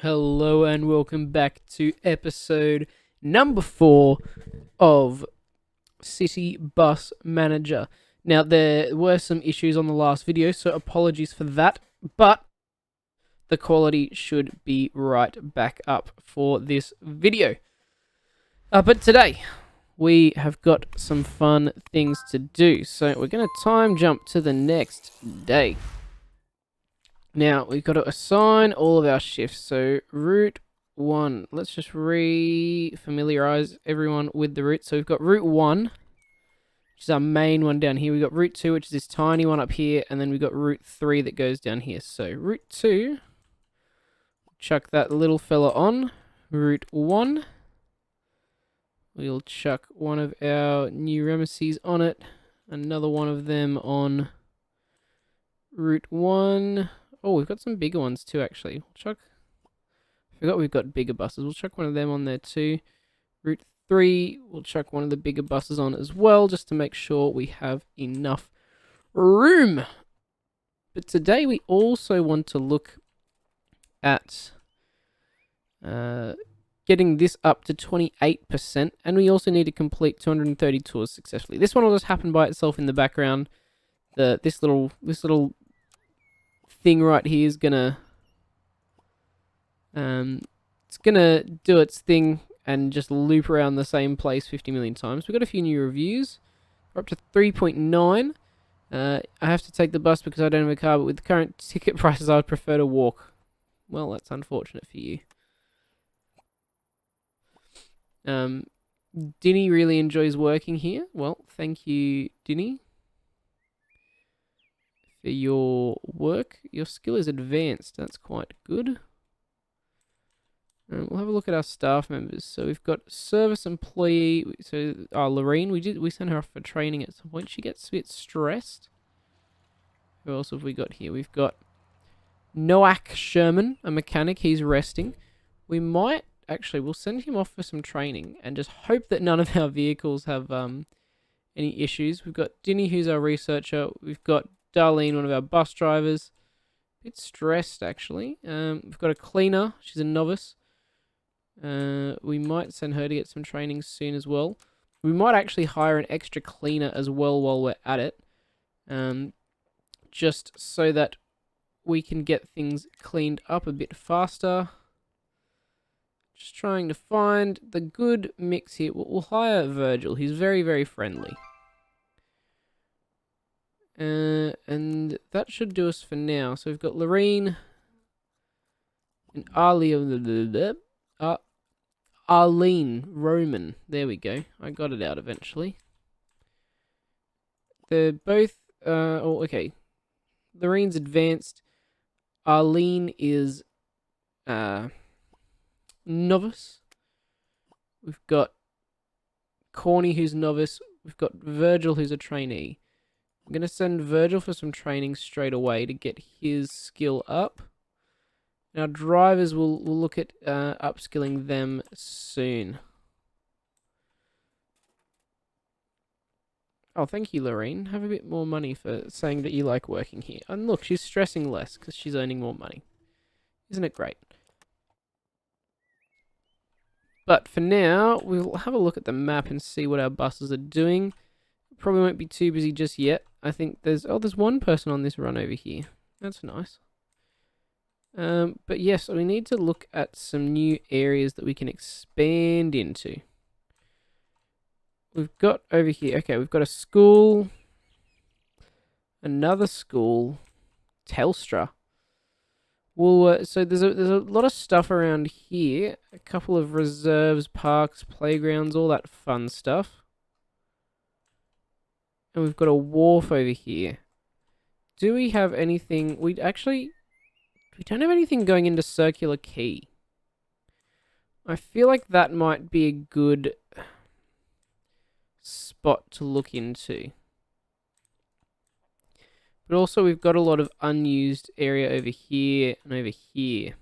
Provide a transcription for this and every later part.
Hello and welcome back to episode number 4 of City Bus Manager. Now, there were some issues on the last video, so apologies for that, but the quality should be right back up for this video. But today, we have got some fun things to do, so we're going to time jump to the next day. Now, we've got to assign all of our shifts. So, route 1. Let's just re-familiarize everyone with the route. So, we've got route 1, which is our main one down here. We've got route 2, which is this tiny one up here. And then we've got route 3 that goes down here. So, route 2, chuck that little fella on. Route 1, we'll chuck one of our new Remeses on it. Another one of them on route 1. Oh, we've got some bigger ones too, actually. We'll chuck. I forgot we've got bigger buses. We'll chuck one of them on there too. Route 3, we'll chuck one of the bigger buses on as well, just to make sure we have enough room. But today we also want to look at getting this up to 28%, and we also need to complete 230 tours successfully. This one will just happen by itself in the background. This little thing right here is gonna it's gonna do its thing and just loop around the same place 50 million times. We've got a few new reviews. We're up to 3.9. I have to take the bus because I don't have a car, but with the current ticket prices, I would prefer to walk. Well, that's unfortunate for you. Dinny really enjoys working here. Well, thank you, Dinny, for your work. Your skill is advanced. That's quite good. We'll have a look at our staff members. So we've got service employee. So Lorene, we sent her off for training at some point. She gets a bit stressed. Who else have we got here? We've got Noak Sherman, a mechanic. He's resting. We might we'll send him off for some training and just hope that none of our vehicles have any issues. We've got Dinny, who's our researcher. We've got Darlene, one of our bus drivers. A bit stressed, actually. We've got a cleaner. She's a novice. We might send her to get some training soon as well. We might actually hire an extra cleaner as well while we're at it. Just so that we can get things cleaned up a bit faster. Just trying to find the good mix here. We'll hire Virgil. He's very, very friendly. And that should do us for now. So we've got Lorene and Arlene Roman. There we go. I got it out eventually. They're both... okay. Lorene's advanced. Arlene is... novice. We've got Corny, who's novice. We've got Virgil, who's a trainee. I'm going to send Virgil for some training straight away to get his skill up. Now, drivers, we'll look at upskilling them soon. Oh, thank you, Lorene. Have a bit more money for saying that you like working here. And look, she's stressing less because she's earning more money. Isn't it great? But for now, we'll have a look at the map and see what our buses are doing. Probably won't be too busy just yet. I think there's one person on this run over here. That's nice. But yes, we need to look at some new areas that we can expand into. We've got over here, okay, we've got a school, another school, Telstra. Well, so there's a lot of stuff around here. A couple of reserves, parks, playgrounds, all that fun stuff. And we've got a wharf over here. Do we have anything? We don't have anything going into Circular Quay. I feel like that might be a good spot to look into. But also we've got a lot of unused area over here and over here.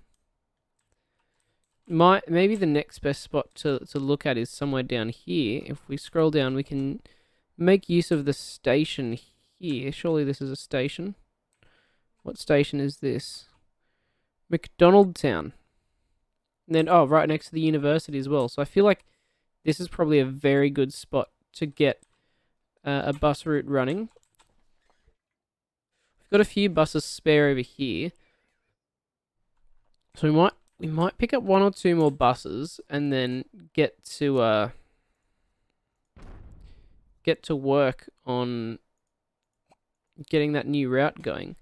Maybe the next best spot to look at is somewhere down here. If we scroll down, we can make use of the station here. Surely this is a station. What station is this? McDonald Town. And then, oh, right next to the university as well. So I feel like this is probably a very good spot to get a bus route running. We've got a few buses spare over here. So we might pick up one or two more buses and then get to work on getting that new route going.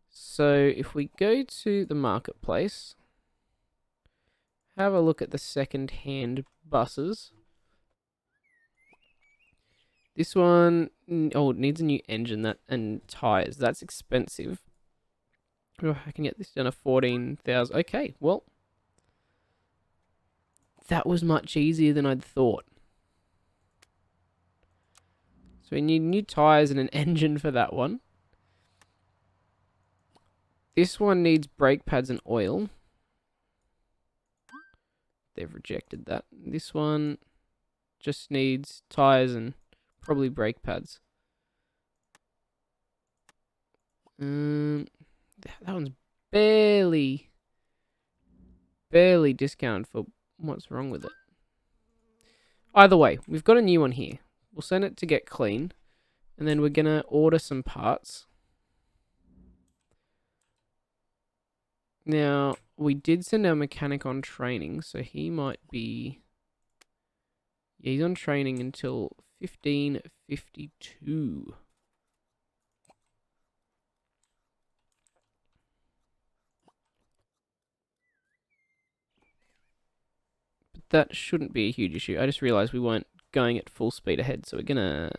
So if we go to the marketplace, have a look at the second-hand buses. This one, oh, it needs a new engine and tires. That's expensive. Oh, I can get this down to 14,000. Okay, well, that was much easier than I'd thought. So we need new tires and an engine for that one. This one needs brake pads and oil. They've rejected that. This one just needs tires and probably brake pads. That one's barely discounted for what's wrong with it. Either way, we've got a new one here. We'll send it to get clean, and then we're gonna order some parts. Now, we did send our mechanic on training, so he might be... Yeah, he's on training until 1552. But that shouldn't be a huge issue. I just realized we weren't going at full speed ahead, so we're gonna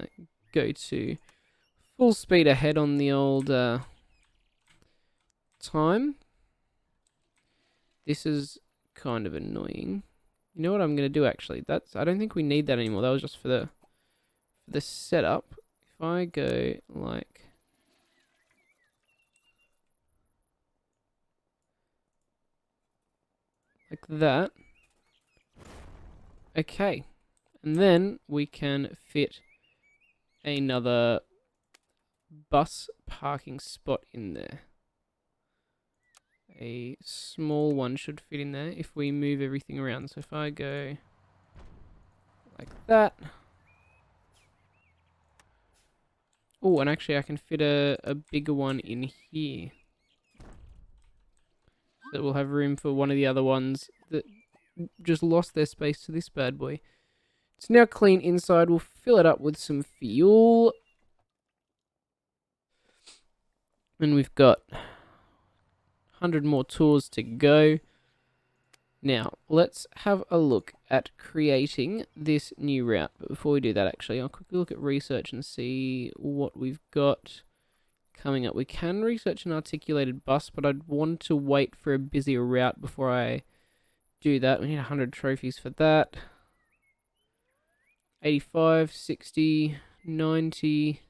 go to full speed ahead on the old time. This is kind of annoying. You know what I'm gonna do actually? I don't think we need that anymore. That was just for the setup. If I go like that. Okay. And then we can fit another bus parking spot in there. A small one should fit in there if we move everything around. So if I go like that. Oh, and actually I can fit a bigger one in here. So we'll have room for one of the other ones that just lost their space to this bad boy. It's now clean inside. We'll fill it up with some fuel. And we've got 100 more tours to go. Now, let's have a look at creating this new route. But before we do that, actually, I'll quickly look at research and see what we've got coming up. We can research an articulated bus, but I'd want to wait for a busier route before I do that. We need 100 trophies for that. 85, 60, 90,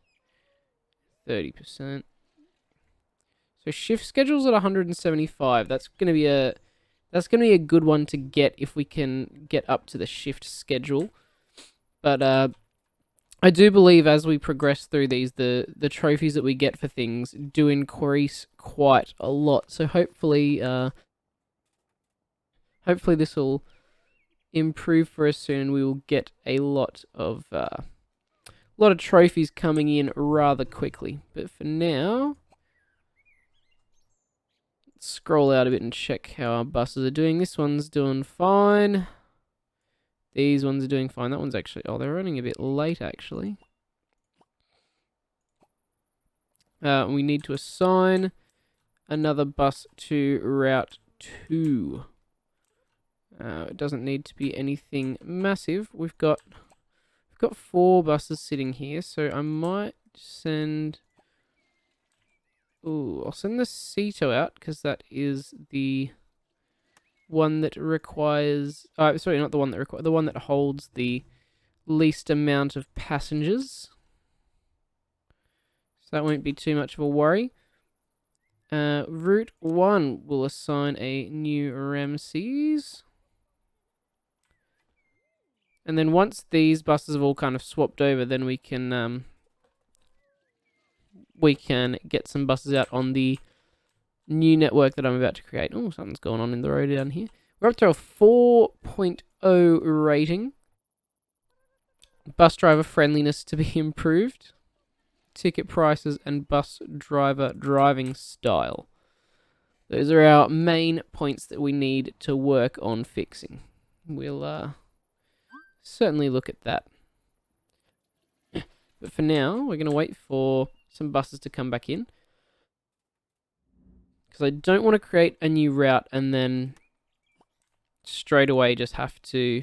30%. So shift schedule's at 175. That's gonna be a good one to get if we can get up to the shift schedule. But I do believe as we progress through these, the trophies that we get for things do increase quite a lot. So hopefully this will improve for us soon, and we will get a lot of trophies coming in rather quickly. But for now, let's scroll out a bit and check how our buses are doing. This one's doing fine. These ones are doing fine. That one's actually... Oh, they're running a bit late, actually. We need to assign another bus to Route 2. It doesn't need to be anything massive. We've got 4 buses sitting here, so I might send... Ooh, I'll send the Ceto out, because that is the one that requires... sorry, not the one that requires... The one that holds the least amount of passengers. So that won't be too much of a worry. Route 1 will assign a new Ramses. And then once these buses have all kind of swapped over, then we can get some buses out on the new network that I'm about to create. Oh, something's going on in the road down here. We're up to a 4.0 rating. Bus driver friendliness to be improved. Ticket prices and bus driver driving style. Those are our main points that we need to work on fixing. We'll certainly look at that. But for now, we're going to wait for some buses to come back in. Because I don't want to create a new route and then straight away just have to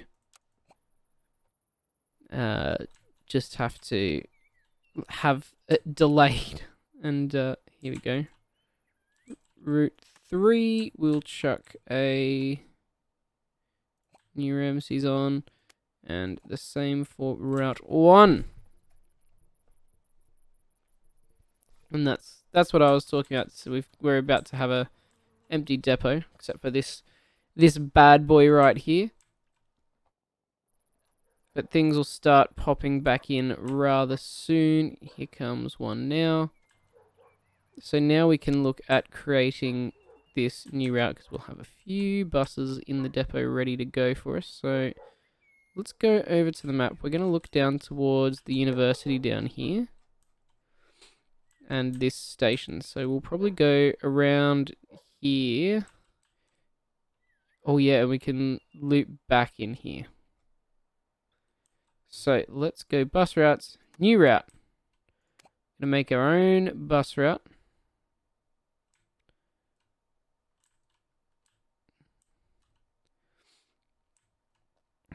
have it delayed. And here we go. Route 3, we'll chuck a new Ramses on. And the same for Route 1. And that's what I was talking about. So we're about to have a empty depot, except for this bad boy right here. But things will start popping back in rather soon. Here comes one now. So now we can look at creating this new route because we'll have a few buses in the depot ready to go for us. So let's go over to the map. We're going to look down towards the university down here. And this station. So we'll probably go around here. Oh yeah, we can loop back in here. So let's go bus routes, new route. Gonna make our own bus route.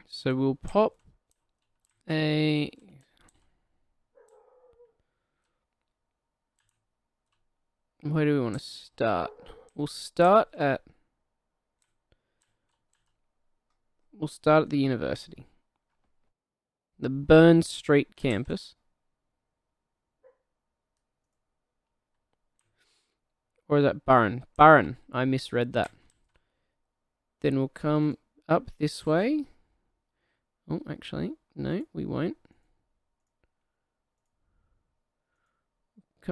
So we'll pop a... Where do we want to start? We'll start at the university. The Burn Street campus. Or is that Burren? Burren. I misread that. Then we'll come up this way. Oh, actually, no, we won't.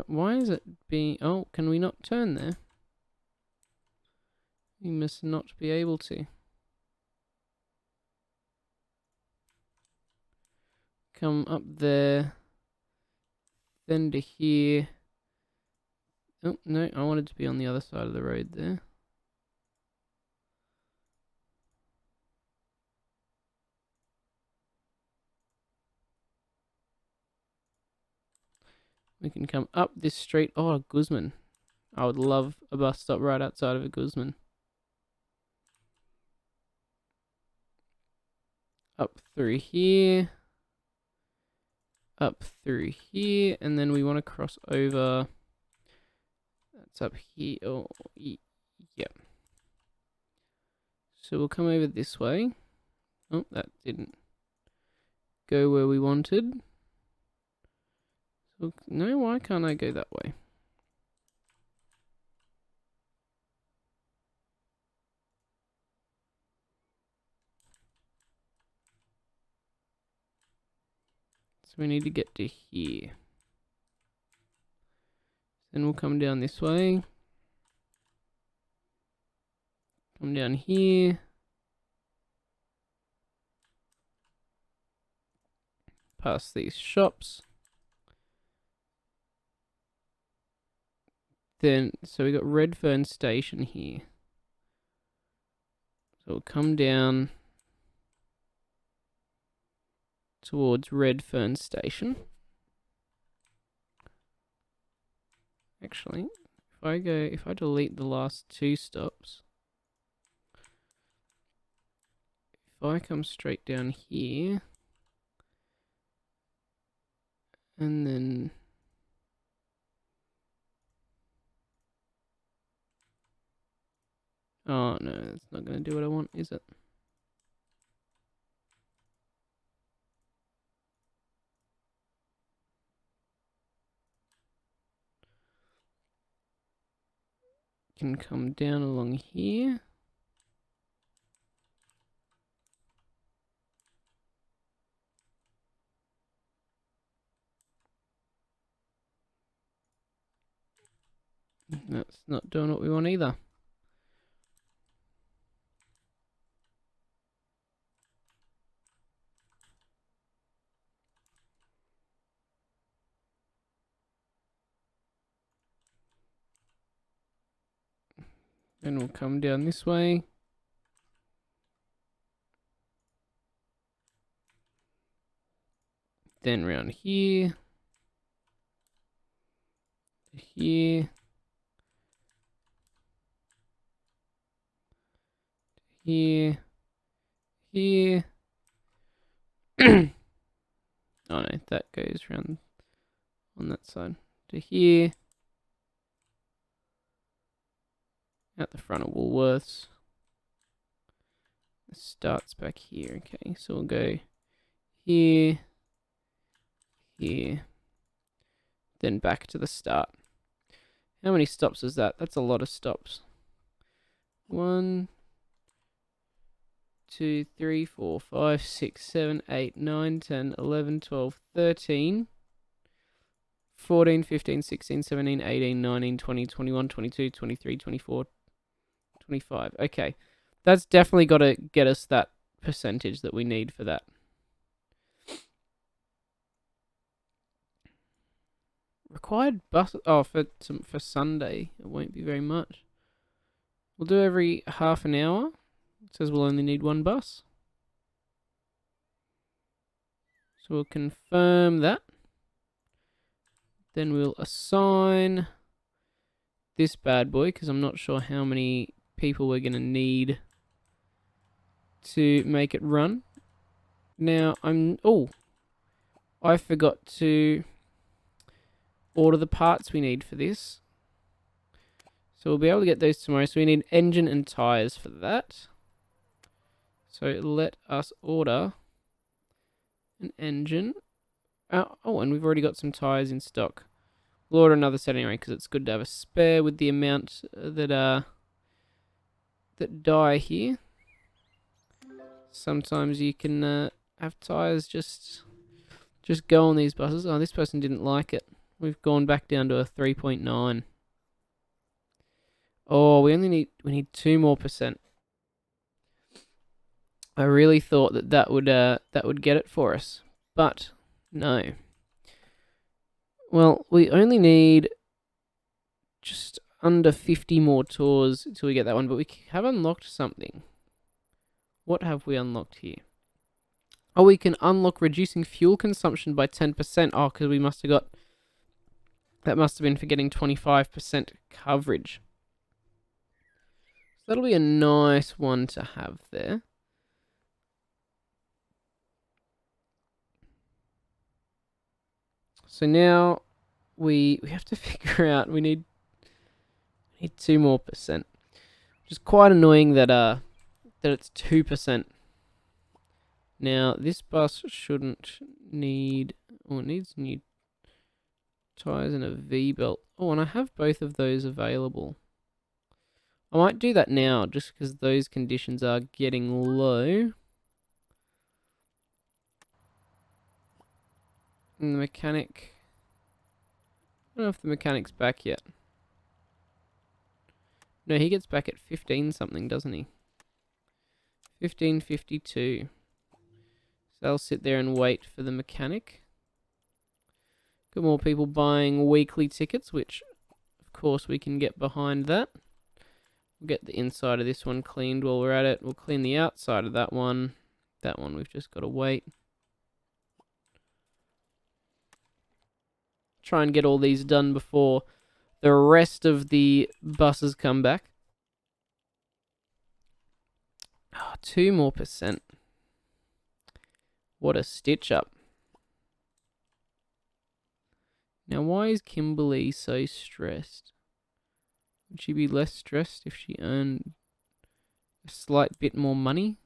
Why is it being... Oh, can we not turn there? We must not be able to. Come up there. Then to here. Oh, no, I wanted to be on the other side of the road there. We can come up this street. Oh, Guzman. I would love a bus stop right outside of a Guzman. Up through here. Up through here. And then we want to cross over. That's up here. Oh, yeah. So we'll come over this way. Oh, that didn't go where we wanted. So, no, why can't I go that way? So we need to get to here. Then we'll come down this way. Come down here. Past these shops. Then, so we got Redfern Station here. So we'll come down towards Redfern Station. Actually, if I delete the last two stops, if I come straight down here, and then oh no, that's not going to do what I want, is it? Can come down along here. That's not doing what we want either. Then we'll come down this way. Then round here. Here. Here. Here. Oh no, that goes around on that side to here. At the front of Woolworths. It starts back here. Okay, so we'll go here, here, then back to the start. How many stops is that? That's a lot of stops. 1, 2, 3, 4, 5, 6, 7, 8, 9, 10, 11, 12, 13, 14, 15, 16, 17, 18, 19, 20, 21, 22, 23, 24, 25. Okay. That's definitely got to get us that percentage that we need for that. Required bus. Oh, for Sunday, it won't be very much. We'll do every half an hour. It says we'll only need 1 bus. So we'll confirm that. Then we'll assign this bad boy, because I'm not sure how many people we're going to need to make it run. Now, I forgot to order the parts we need for this. So we'll be able to get those tomorrow. So we need engine and tires for that. So let us order an engine. Oh, and we've already got some tires in stock. We'll order another set anyway, because it's good to have a spare with the amount that die here. Sometimes you can have tires just go on these buses. Oh, this person didn't like it. We've gone back down to a 3.9. Oh, we need 2 more %. I really thought that would get it for us, but no. Well, we only need just under 50 more tours till we get that one, but we have unlocked something. What have we unlocked here? Oh, we can unlock reducing fuel consumption by 10%. Oh, because we must have got... That must have been for getting 25% coverage. So that'll be a nice one to have there. So now we have to figure out... We need 2 more %. Which is quite annoying that it's 2%. Now, this bus shouldn't need... Oh, it needs new tires and a V-belt. Oh, and I have both of those available. I might do that now, just because those conditions are getting low. And the mechanic... I don't know if the mechanic's back yet. No, he gets back at 15 something, doesn't he? 15:52. So I'll sit there and wait for the mechanic. Got more people buying weekly tickets, which, of course, we can get behind that. We'll get the inside of this one cleaned while we're at it. We'll clean the outside of that one. That one we've just got to wait. Try and get all these done before the rest of the buses come back. Oh, 2 more %. What a stitch up. Now, why is Kimberly so stressed? Would she be less stressed if she earned a slight bit more money?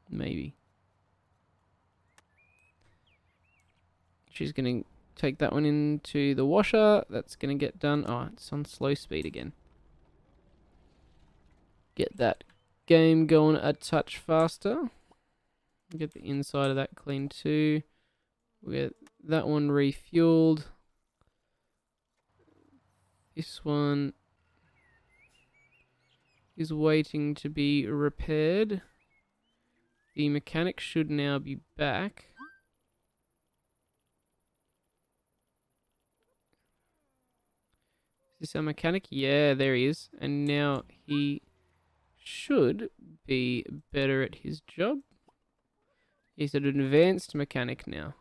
Maybe. She's going to take that one into the washer. That's going to get done. Oh, it's on slow speed again. Get that game going a touch faster. Get the inside of that clean too. We'll get that one refueled. This one is waiting to be repaired. The mechanic should now be back. this our mechanic? Yeah, there he is. And now he should be better at his job. He's an advanced mechanic now.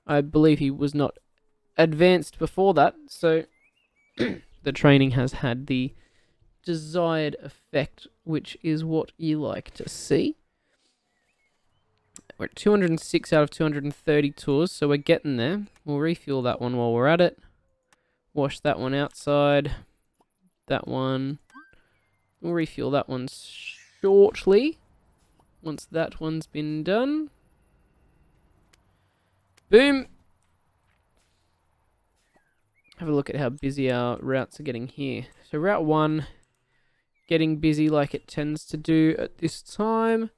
I believe he was not advanced before that, so the training has had the desired effect, which is what you like to see. We're at 206 out of 230 tours, so we're getting there. We'll refuel that one while we're at it. Wash that one outside. That one. We'll refuel that one shortly. Once that one's been done. Boom! Have a look at how busy our routes are getting here. So Route 1, getting busy like it tends to do at this time.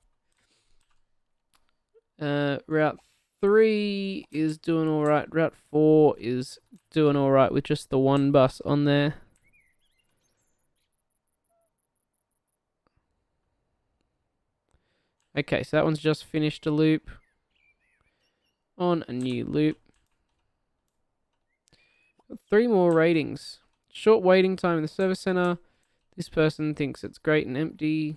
Route 3 is doing alright. Route 4 is doing alright with just the one bus on there. Okay, so that one's just finished a loop. On a new loop. 3 more ratings. Short waiting time in the service center. This person thinks it's great and empty.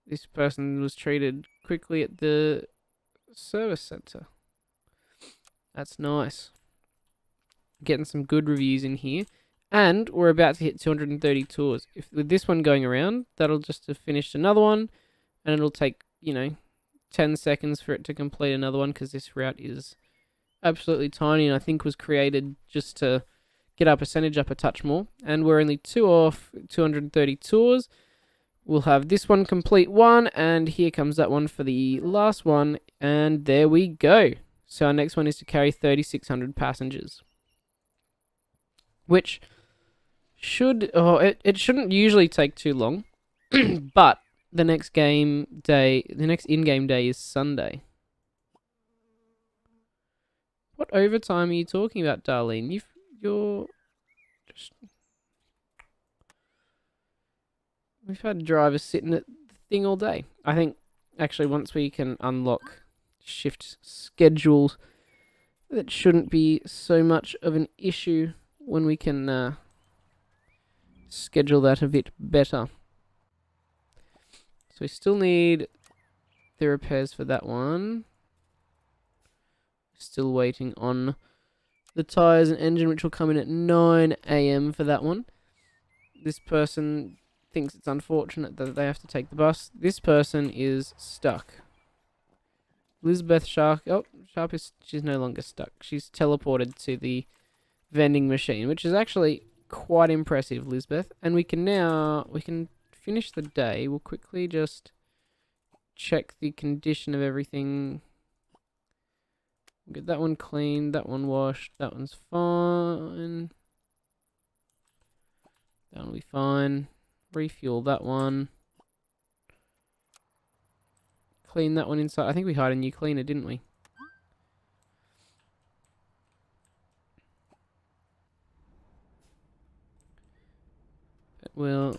This person was treated quickly at the service center. That's nice. Getting some good reviews in here. And we're about to hit 230 tours. If with this one going around, that'll just have finished another one. And it'll take, 10 seconds for it to complete another one, because this route is absolutely tiny and I think was created just to get our percentage up a touch more. And we're only 2 off 230 tours. We'll have this one complete one, and here comes that one for the last one, and there we go. So our next one is to carry 3,600 passengers, which should, it shouldn't usually take too long, but the next in-game day is Sunday. What overtime are you talking about, Darlene? You're just... We've had drivers sitting at the thing all day. I think, actually, once we can unlock shift schedules, that shouldn't be so much of an issue when we can schedule that a bit better. So we still need the repairs for that one. Still waiting on the tyres and engine, which will come in at 9 AM for that one. This person thinks it's unfortunate that they have to take the bus. This person is stuck. Elizabeth Sharp. Oh, she's no longer stuck. She's teleported to the vending machine, which is actually quite impressive, Elizabeth. And we can finish the day. We'll quickly just check the condition of everything. Get that one cleaned, that one washed, that one's fine. That'll be fine. Refuel that one. Clean that one inside. I think we hired a new cleaner, didn't we? We'll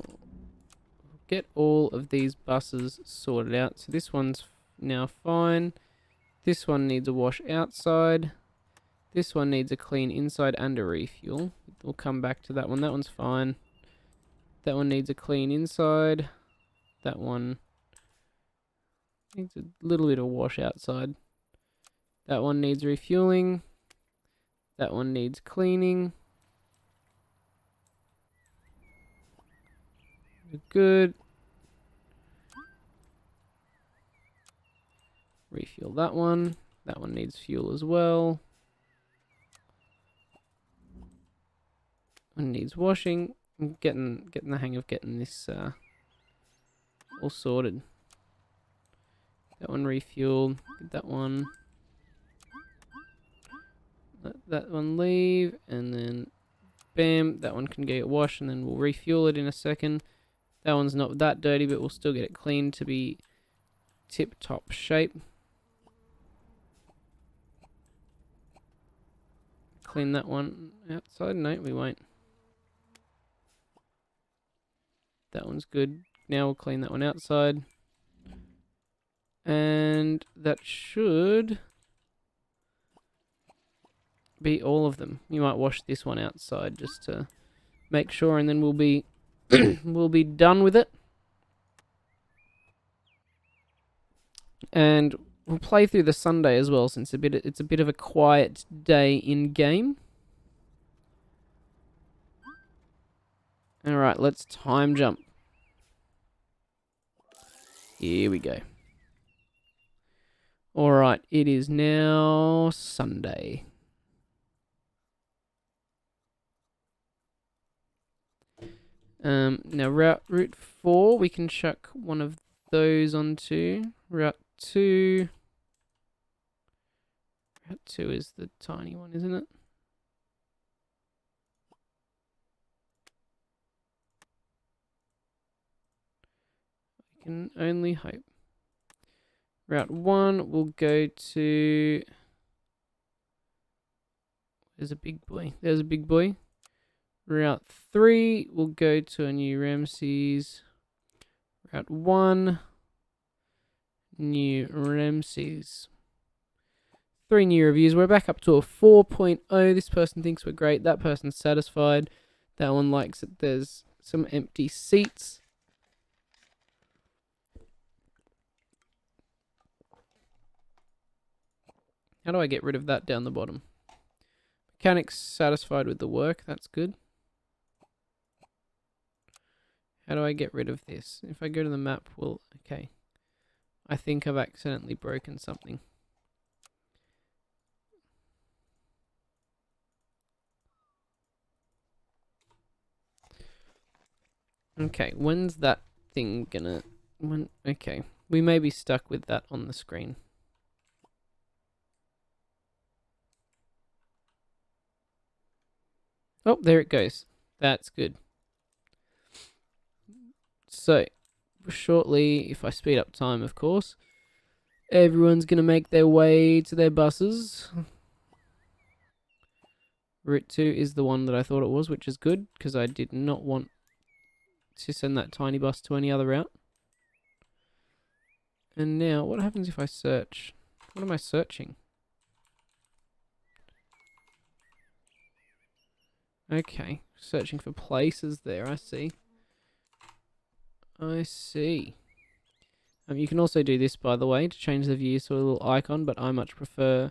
get all of these buses sorted out. So this one's now fine. This one needs a wash outside. This one needs a clean inside and a refuel. We'll come back to that one. That one's fine. That one needs a clean inside. That one needs a little bit of wash outside. That one needs refueling. That one needs cleaning. Good. Refuel that one. That one needs fuel as well. One needs washing. I'm getting the hang of getting this all sorted. That one refueled. Get that one. Let that one leave, and then bam, that one can get washed, and then we'll refuel it in a second. That one's not that dirty, but we'll still get it cleaned to be tip-top shape. Clean that one outside. No, we won't. That one's good. Now we'll clean that one outside. And that should be all of them. You might wash this one outside just to make sure, and then we'll be we'll be done with it. And we'll play through the Sunday as well, since it's a bit of a quiet day in game. All right, let's time jump. Here we go. All right, it is now Sunday. Now route 4, we can chuck one of those onto. Route 2. Route 2 is the tiny one, isn't it? I can only hope. Route 1 will go to... There's a big boy. There's a big boy. Route 3 will go to a new Ramses. Route 1, new Ramses. 3 new reviews. We're back up to a 4.0. This person thinks we're great. That person's satisfied. That one likes it. There's some empty seats. How do I get rid of that down the bottom? Mechanics satisfied with the work. That's good. How do I get rid of this? If I go to the map, well, okay. I think I've accidentally broken something. Okay, when's that thing gonna... Okay, we may be stuck with that on the screen. Oh, there it goes. That's good. So, shortly, if I speed up time, of course, everyone's going to make their way to their buses. Route 2 is the one that I thought it was, which is good, because I did not want to send that tiny bus to any other route. And now, what happens if I search? What am I searching? Okay, searching for places there, I see. I see. You can also do this, by the way, to change the view to a little icon, but I much prefer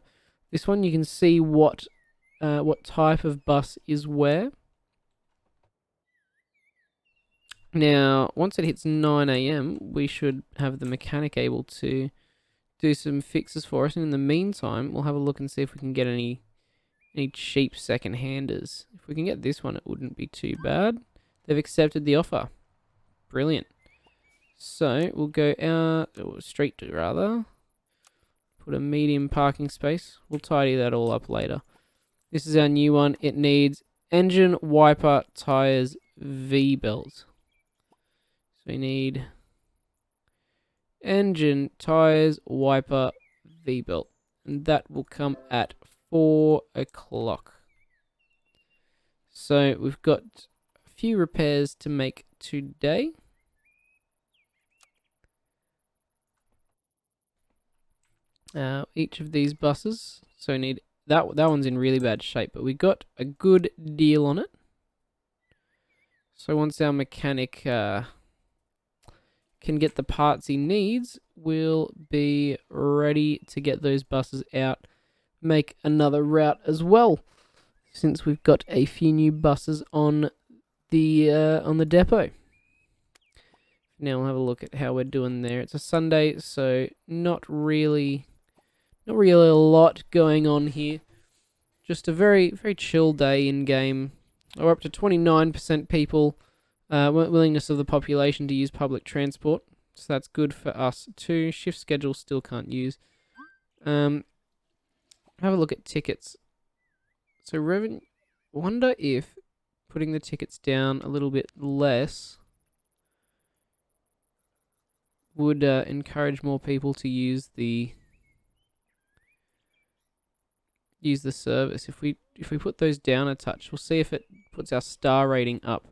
this one. You can see what type of bus is where. Now, once it hits 9 AM, we should have the mechanic able to do some fixes for us. And in the meantime, we'll have a look and see if we can get any cheap second-handers. If we can get this one, it wouldn't be too bad. They've accepted the offer. Brilliant. So, we'll go out, or street rather. Put a medium parking space. We'll tidy that all up later. This is our new one. It needs engine, wiper, tires, V-belt. So we need engine, tires, wiper, V-belt. And that will come at 4 o'clock. So we've got a few repairs to make today. Each of these buses. So we need that one's in really bad shape, but we got a good deal on it. So once our mechanic can get the parts he needs, we'll be ready to get those buses out. Make another route as well, since we've got a few new buses on the depot. Now we'll have a look at how we're doing there. It's a Sunday, so not really a lot going on here. Just a very, very chill day in game. We're up to 29% people, willingness of the population to use public transport. So that's good for us too. Shift schedule still can't use. Have a look at tickets. So revenue. Wonder if putting the tickets down a little bit less would encourage more people to use the service. If we put those down a touch, we'll see if it puts our star rating up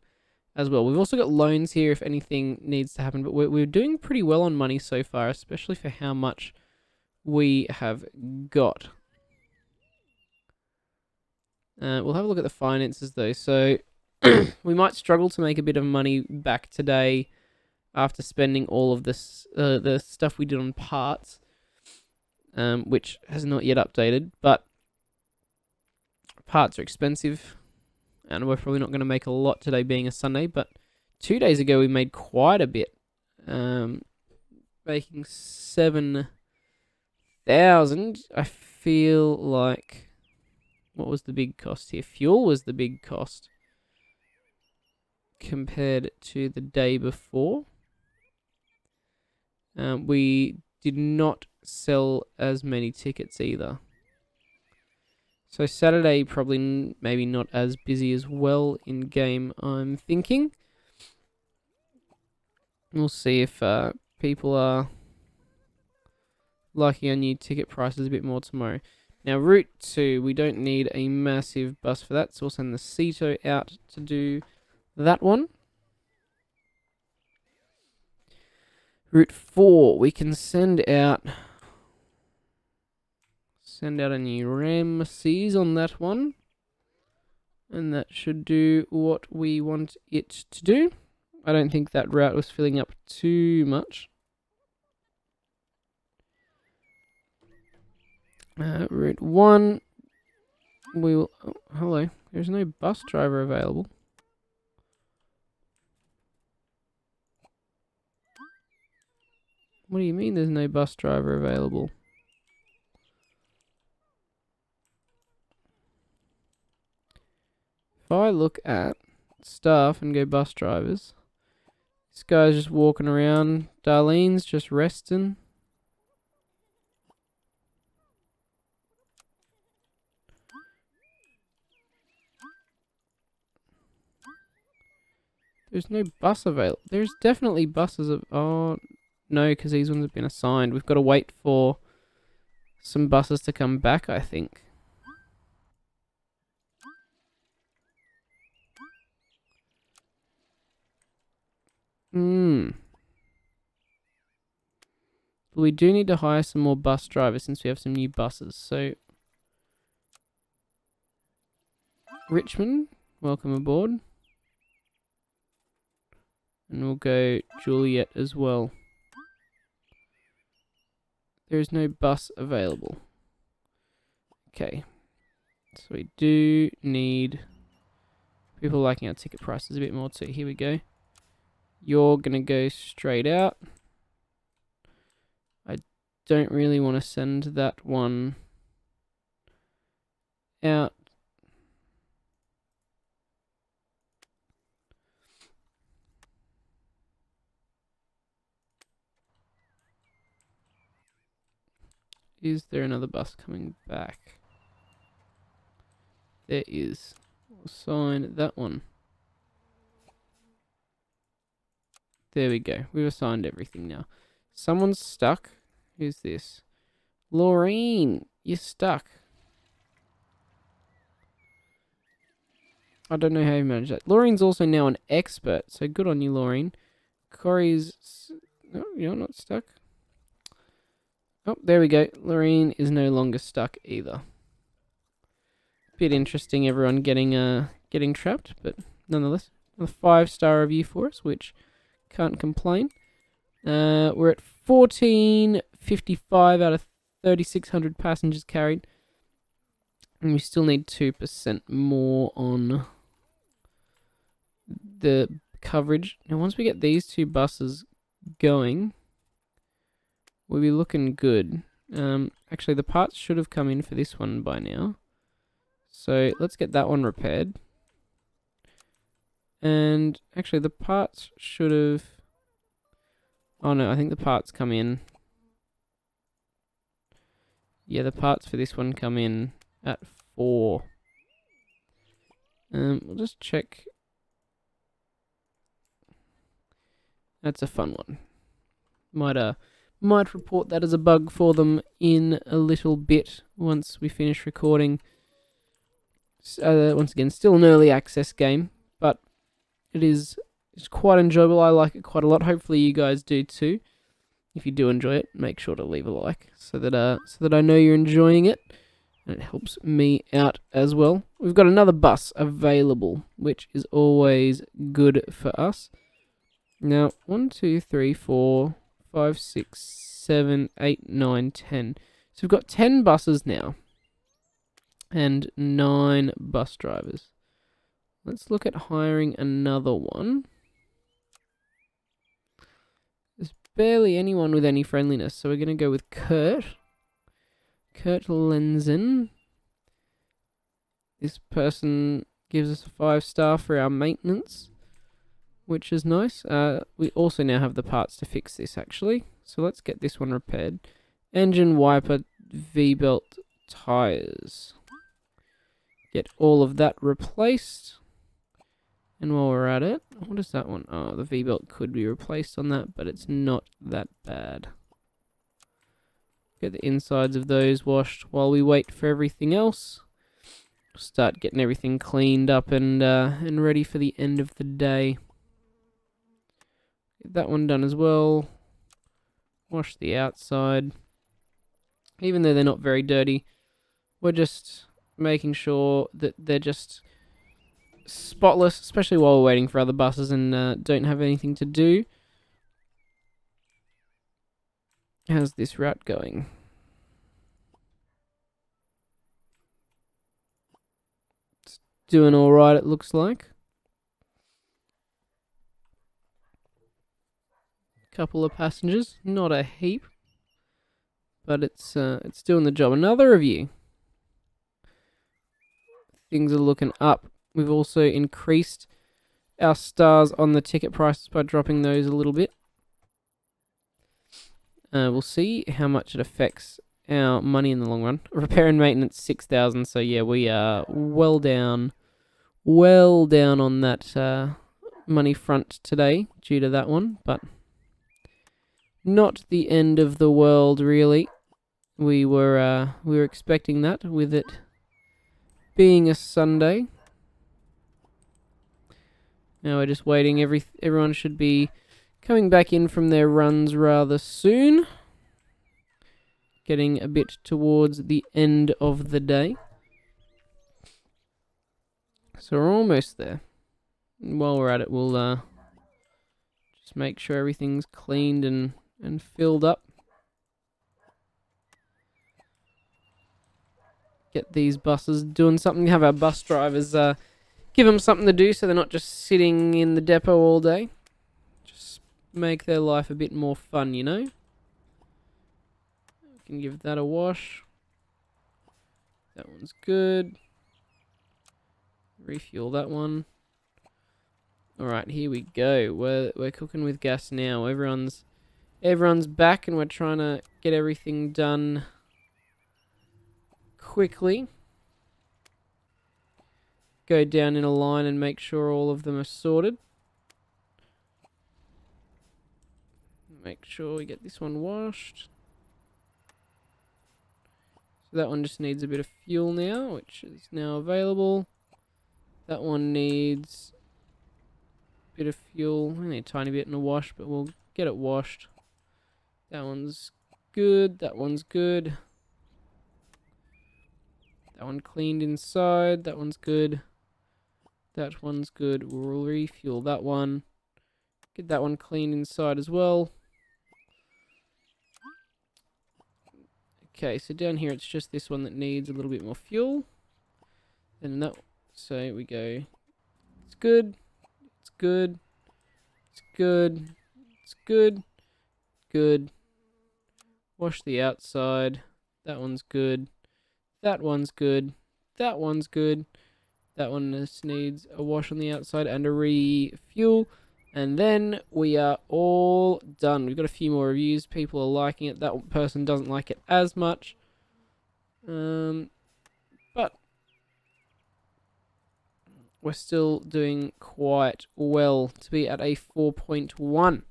as well. We've also got loans here if anything needs to happen, but we're doing pretty well on money so far, especially for how much we have got. We'll have a look at the finances though. So we might struggle to make a bit of money back today after spending all of this the stuff we did on parts, which has not yet updated. But parts are expensive, and we're probably not going to make a lot today, being a Sunday. But 2 days ago we made quite a bit, making 7,000. I feel like, what was the big cost here? Fuel was the big cost compared to the day before. We did not sell as many tickets either. So Saturday probably maybe not as busy as well in game, I'm thinking. We'll see if people are liking our new ticket prices a bit more tomorrow. Now, Route 2, we don't need a massive bus for that, so we'll send the Ceto out to do that one. Route 4, we can send out a new Ramses on that one. And that should do what we want it to do. I don't think that route was filling up too much. Route 1, we will... Oh, hello. There's no bus driver available. What do you mean there's no bus driver available? If I look at staff and go bus drivers, this guy's just walking around. Darlene's just resting. There's no bus available. There's definitely buses of... Oh, no, because these ones have been assigned. We've got to wait for some buses to come back, I think. But we do need to hire some more bus drivers since we have some new buses. So, Richmond, welcome aboard. And we'll go Juliet as well. There is no bus available. Okay. So we do need people liking our ticket prices a bit more too. Here we go. You're going to go straight out. I don't really want to send that one out. Is there another bus coming back? There is. We'll assign that one. There we go. We've assigned everything now. Someone's stuck. Who's this? Laureen, you're stuck. I don't know how you managed that. Laureen's also now an expert, so good on you, Laureen. Corey's... No, you're not stuck. Oh, there we go. Laureen is no longer stuck either. Bit interesting, everyone getting trapped, but nonetheless, a 5-star review for us, which can't complain. We're at 1455 out of 3,600 passengers carried, and we still need 2% more on the coverage. Now, once we get these two buses going, we'll be looking good. Actually, the parts should have come in for this one by now. So let's get that one repaired. And actually, the parts should have... Oh no, I think the parts come in. Yeah, the parts for this one come in at 4. We'll just check. That's a fun one. Might report that as a bug for them in a little bit once we finish recording. Once again, still an early access game, but it's quite enjoyable. I like it quite a lot. Hopefully you guys do too. If you do enjoy it, make sure to leave a like so that I know you're enjoying it. And it helps me out as well. We've got another bus available, which is always good for us. Now, 1, 2, 3, 4, 5, 6, 7, 8, 9, 10. So we've got 10 buses now. And 9 bus drivers. Let's look at hiring another one. There's barely anyone with any friendliness, so we're going to go with Kurt. Kurt Lenzen. This person gives us a 5-star for our maintenance, which is nice. We also now have the parts to fix this, actually. So let's get this one repaired. Engine, wiper, V-belt, tires. Get all of that replaced. And while we're at it, what is that one? Oh, the V-belt could be replaced on that, but it's not that bad. Get the insides of those washed while we wait for everything else. Start getting everything cleaned up and ready for the end of the day. Get that one done as well. Wash the outside. Even though they're not very dirty, we're just making sure that they're just spotless, especially while we're waiting for other buses and don't have anything to do. How's this route going? It's doing alright, it looks like. Couple of passengers, not a heap, but it's doing the job. Another review. Things are looking up. We've also increased our stars on the ticket prices by dropping those a little bit. We'll see how much it affects our money in the long run. Repair and maintenance 6,000. So yeah, we are well down on that money front today due to that one, but not the end of the world really. We were expecting that with it being a Sunday. Now we're just waiting. Everyone should be coming back in from their runs rather soon. Getting a bit towards the end of the day. So we're almost there. And while we're at it, we'll just make sure everything's cleaned and filled up. Get these buses doing something. Have our bus drivers give them something to do so they're not just sitting in the depot all day. Just make their life a bit more fun, you know? We can give that a wash. That one's good. Refuel that one. Alright, here we go. We're cooking with gas now. Everyone's back and we're trying to get everything done quickly. Go down in a line and make sure all of them are sorted. Make sure we get this one washed. So that one just needs a bit of fuel now, which is now available. That one needs a bit of fuel. Only a tiny bit in a wash, but we'll get it washed. That one's good. That one's good. That one cleaned inside. That one's good. That one's good. We'll refuel that one. Get that one cleaned inside as well. Okay, so down here it's just this one that needs a little bit more fuel. And that, so we go. It's good. It's good. It's good. It's good. Good. Wash the outside. That one's good. That one's good. That one's good. That one just needs a wash on the outside and a refuel. And then we are all done. We've got a few more reviews. People are liking it. That person doesn't like it as much. But we're still doing quite well to be at a 4.1,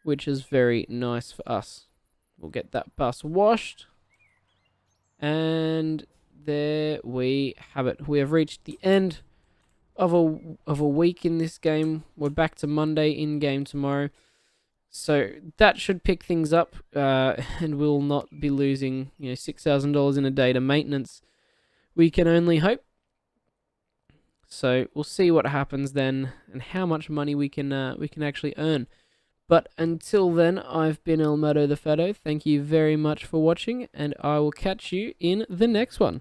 which is very nice for us. We'll get that bus washed. And there we have it. We have reached the end of a week in this game. We're back to Monday in game tomorrow. So that should pick things up, and we'll not be losing $6,000 in a day to maintenance. We can only hope. So we'll see what happens then, and how much money we can actually earn. But until then, I've been Elmatto the Fatto. Thank you very much for watching, and I will catch you in the next one.